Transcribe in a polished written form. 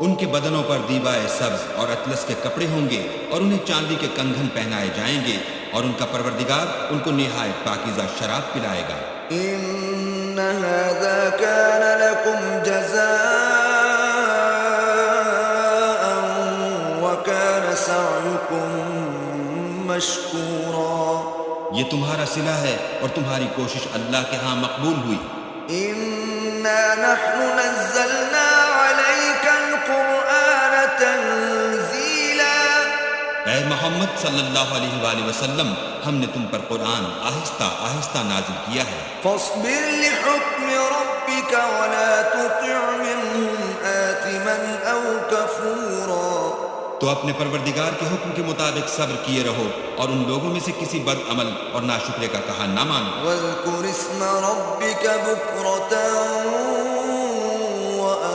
ان کے بدنوں پر دیبائے سبز اور اطلس کے کپڑے ہوں گے اور انہیں چاندی کے کنگن پہنائے جائیں گے اور ان کا پروردگار ان کو نہایت پاکیزہ شراب پلائے گا۔ ان هذا كان لكم جزاء وكان سعيكم مشكورا۔ یہ تمہارا صلہ ہے اور تمہاری کوشش اللہ کے ہاں مقبول ہوئی۔ انا نحن نزلنا عليك القرآن تنزيلا۔ اے محمد صلی اللہ علیہ وآلہ وسلم، ہم نے تم پر قرآن آہستہ آہستہ نازل کیا ہے۔ فاصبر لحكم ربك ولا تطع منهم آثما أو كفورا۔ تو اپنے پروردگار کے حکم کے مطابق صبر کیے رہو اور ان لوگوں میں سے کسی بد عمل اور ناشکرے کا کہا نہ مانو۔ واذكر اسم ربك بكرة